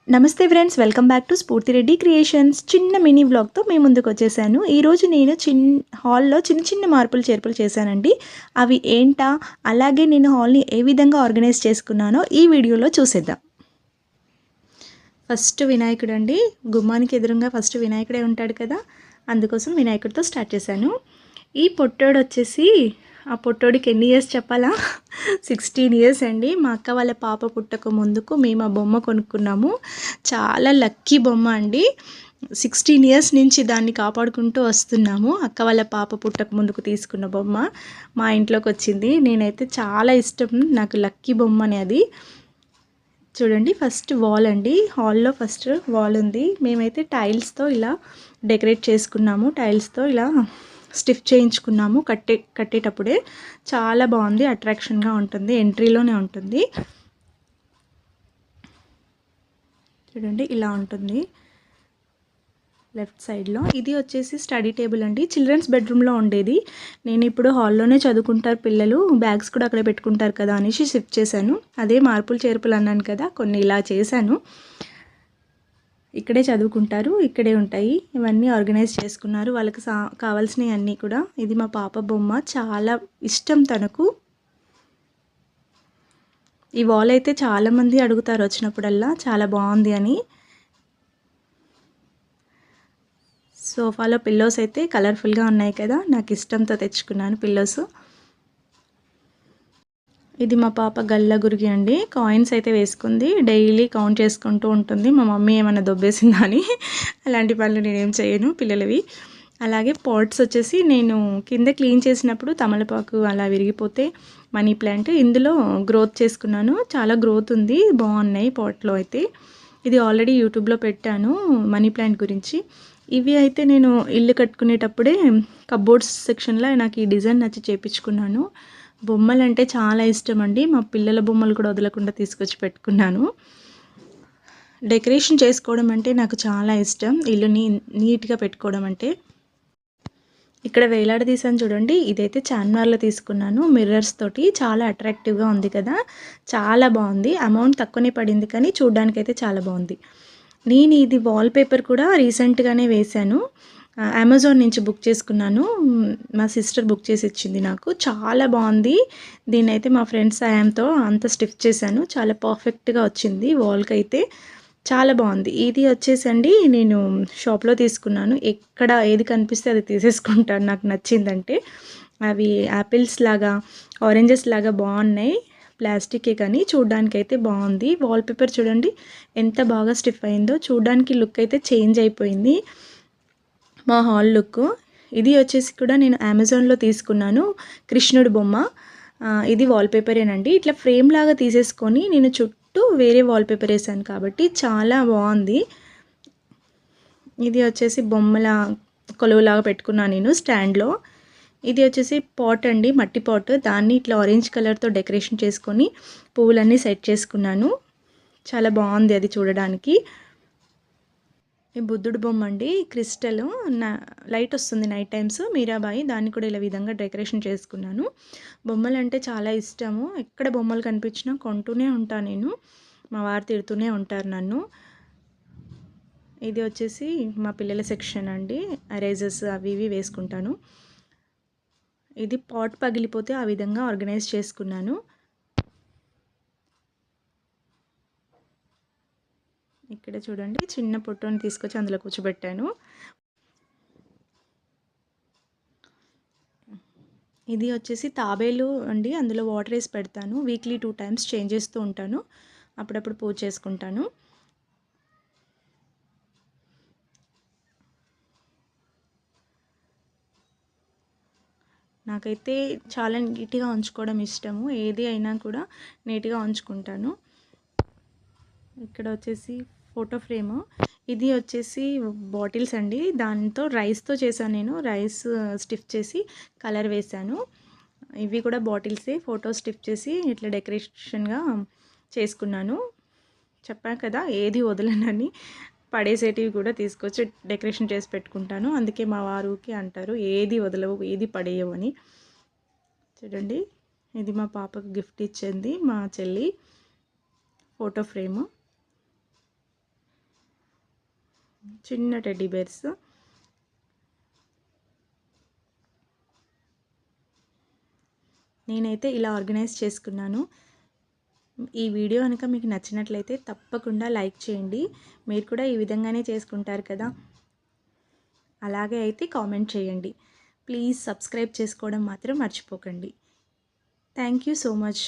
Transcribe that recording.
నమస్తే friends, welcome back to స్ఫూర్తి Reddy creations. చిన్న మినీ వ్లాగ్తో మీ ముందుకు వచ్చేసాను. ఈరోజు నేను హాల్లో చిన్న చిన్న మార్పులు చేర్పులు చేశానండి. అవి ఏంటా, అలాగే నేను హాల్ని ఏ విధంగా ఆర్గనైజ్ చేసుకున్నానో ఈ వీడియోలో చూసేద్దాం. ఫస్ట్ వినాయకుడు అండి. గుమ్మానికి ఎదురుగా ఫస్ట్ వినాయకుడే ఉంటాడు కదా, అందుకోసం వినాయకుడితో స్టార్ట్ చేశాను. ఈ పొట్టోడు వచ్చేసి, ఆ పొట్టోడికి ఎన్ని ఇయర్స్ చెప్పాలా, 16 ఇయర్స్ అండి. మా అక్క వాళ్ళ పాప పుట్టక ముందుకు మేము ఆ బొమ్మ కొనుక్కున్నాము. చాలా లక్కీ బొమ్మ అండి. 16 ఇయర్స్ నుంచి దాన్ని కాపాడుకుంటూ వస్తున్నాము. అక్క వాళ్ళ పాప పుట్టక ముందుకు తీసుకున్న బొమ్మ మా ఇంట్లోకి వచ్చింది. నేనైతే చాలా ఇష్టం నాకు లక్కీ బొమ్మ అనేది. చూడండి, ఫస్ట్ వాల్ అండి. హాల్లో ఫస్ట్ వాల్ ఉంది. మేమైతే టైల్స్తో ఇలా డెకరేట్ చేసుకున్నాము. టైల్స్తో ఇలా స్టిఫ్ చేయించుకున్నాము. కట్టేటప్పుడే చాలా బాగుంది, అట్రాక్షన్గా ఉంటుంది. ఎంట్రీలోనే ఉంటుంది. చూడండి, ఇలా ఉంటుంది లెఫ్ట్ సైడ్లో. ఇది వచ్చేసి స్టడీ టేబుల్ అండి. చిల్డ్రన్స్ బెడ్రూమ్లో ఉండేది. నేను ఇప్పుడు హాల్లోనే చదువుకుంటారు పిల్లలు, బ్యాగ్స్ కూడా అక్కడే పెట్టుకుంటారు కదా అనేసి షిఫ్ట్ చేశాను. అదే మార్పులు చేర్పులు అన్నాను కదా, కొన్ని ఇలా చేశాను. ఇక్కడే చదువుకుంటారు, ఇక్కడే ఉంటాయి. ఇవన్నీ ఆర్గనైజ్ చేసుకున్నారు, వాళ్ళకి కావాల్సినవి అన్నీ కూడా. ఇది మా పాప బొమ్మ, చాలా ఇష్టం తనకు. ఈ వాల్ అయితే చాలామంది అడుగుతారు వచ్చినప్పుడల్లా, చాలా బాగుంది అని. సోఫాలో పిల్లోస్ అయితే కలర్ఫుల్గా ఉన్నాయి కదా, నాకు ఇష్టంతో తెచ్చుకున్నాను పిల్లోస్. ఇది మా పాప గల్ల గురిగి అండి. కాయిన్స్ అయితే వేసుకుంది, డైలీ కౌంట్ చేసుకుంటూ ఉంటుంది. మా మమ్మీ ఏమైనా దొబ్బేసిందా అని. అలాంటి పనులు నేనేం చేయను, పిల్లలవి. అలాగే పాట్స్ వచ్చేసి నేను కింద క్లీన్ చేసినప్పుడు తమలపాకు అలా విరిగిపోతే మనీ ప్లాంట్ ఇందులో గ్రోత్ చేసుకున్నాను. చాలా గ్రోత్ ఉంది, బాగున్నాయి పాట్లో అయితే. ఇది ఆల్రెడీ యూట్యూబ్లో పెట్టాను మనీ ప్లాంట్ గురించి. ఇవి అయితే నేను ఇల్లు కట్టుకునేటప్పుడే కబోర్డ్స్ సెక్షన్లో నాకు ఈ డిజైన్ నచ్చి చేయించుకున్నాను. బొమ్మలు అంటే చాలా ఇష్టం అండి. మా పిల్లల బొమ్మలు కూడా వదలకుండా తీసుకొచ్చి పెట్టుకున్నాను. డెకరేషన్ చేసుకోవడం అంటే నాకు చాలా ఇష్టం, ఇల్లుని నీట్గా పెట్టుకోవడం అంటే. ఇక్కడ వేలాడదీసాను చూడండి, ఇదైతే చార్మినార్లో తీసుకున్నాను మిర్రర్స్ తోటి. చాలా అట్రాక్టివ్గా ఉంది కదా, చాలా బాగుంది. అమౌంట్ తక్కువనే పడింది కానీ చూడ్డానికైతే చాలా బాగుంది. నేను ఇది వాల్పేపర్ కూడా రీసెంట్గానే వేశాను. అమెజాన్ నుంచి బుక్ చేసుకున్నాను. మా సిస్టర్ బుక్ చేసి ఇచ్చింది నాకు. చాలా బాగుంది. దీన్ని అయితే మా ఫ్రెండ్స్ సాయంతో అంత స్టిఫ్ చేశాను. చాలా పర్ఫెక్ట్గా వచ్చింది వాల్కి అయితే. చాలా బాగుంది. ఇది వచ్చేసండి నేను షాప్లో తీసుకున్నాను. ఎక్కడ ఏది కనిపిస్తే అది తీసేసుకుంటాను నాకు నచ్చిందంటే. అవి యాపిల్స్ లాగా, ఆరెంజెస్ లాగా బాగున్నాయి. ప్లాస్టికే కానీ చూడ్డానికైతే బాగుంది. వాల్పేపర్ చూడండి ఎంత బాగా స్టిఫ్ అయిందో. చూడ్డానికి లుక్ అయితే చేంజ్ అయిపోయింది మా హాల్ లుక్. ఇది వచ్చేసి కూడా నేను అమెజాన్లో తీసుకున్నాను, కృష్ణుడి బొమ్మ. ఇది వాల్పేపరేనండి. ఇట్లా ఫ్రేమ్ లాగా తీసేసుకొని నేను చుట్టూ వేరే వాల్పేపర్ వేసాను కాబట్టి చాలా బాగుంది. ఇది వచ్చేసి బొమ్మల కొలువులాగా పెట్టుకున్నాను నేను స్టాండ్లో. ఇది వచ్చేసి పాట్ అండి, మట్టి పాట్. దాన్ని ఇట్లా ఆరెంజ్ కలర్తో డెకరేషన్ చేసుకొని పువ్వులన్నీ సెట్ చేసుకున్నాను. చాలా బాగుంది అది చూడడానికి. ఈ బుద్ధుడు బొమ్మ అండి, క్రిస్టల్ లైట్ వస్తుంది నైట్ టైమ్స్, మీరాబాయి. దాన్ని కూడా ఇలా విధంగా డెకరేషన్ చేసుకున్నాను. బొమ్మలు అంటే చాలా ఇష్టము. ఎక్కడ బొమ్మలు కనిపించినా కొంటూనే ఉంటాను నేను. మా వారు తిడుతూనే ఉంటారు నన్ను. ఇది వచ్చేసి మా పిల్లల సెక్షన్ అండి, ఎరేజర్స్ అవి ఇవి వేసుకుంటాను. ఇది పాట్ పగిలిపోతే ఆ విధంగా ఆర్గనైజ్ చేసుకున్నాను. ఇక్కడ చూడండి, చిన్న పొట్టుని తీసుకొచ్చి అందులో కూర్చోబెట్టాను. ఇది వచ్చేసి తాబేలు అండి, అందులో వాటర్ వేసి పెడతాను. వీక్లీ 2 టైమ్స్ చేంజ్ చేస్తూ ఉంటాను. అప్పుడప్పుడు పూజ చేసుకుంటాను. నాకైతే చాలా నీట్గా ఉంచుకోవడం ఇష్టము. ఏది అయినా కూడా నీట్గా ఉంచుకుంటాను. ఇక్కడ వచ్చేసి ఫోటో ఫ్రేము. ఇది వచ్చేసి బాటిల్స్ అండి, దాంతో రైస్తో చేశాను నేను. రైస్ స్టిఫ్ చేసి కలర్ వేశాను. ఇవి కూడా బాటిల్సే, ఫోటో స్టిఫ్ చేసి ఇట్లా డెకరేషన్గా చేసుకున్నాను. చెప్పాను కదా ఏది వదలనని, పడేసేటివి కూడా తీసుకొచ్చి డెకరేషన్ చేసి పెట్టుకుంటాను. అందుకే మా వారికి అంటారు ఏది వదలవు, ఏది పడేయవు అని. చూడండి, ఇది మా పాపకు గిఫ్ట్ ఇచ్చింది మా చెల్లి ఫోటో ఫ్రేము. చిన్న టెడ్డీ బేర్స్. నేనైతే ఇలా ఆర్గనైజ్ చేసుకున్నాను. ఈ వీడియో కనుక మీకు నచ్చినట్లయితే తప్పకుండా లైక్ చేయండి. మీరు కూడా ఈ విధంగానే చేసుకుంటారు కదా, అలాగే అయితే కామెంట్ చేయండి. ప్లీజ్ సబ్స్క్రైబ్ చేసుకోవడం మాత్రం మర్చిపోకండి. Thank you so much.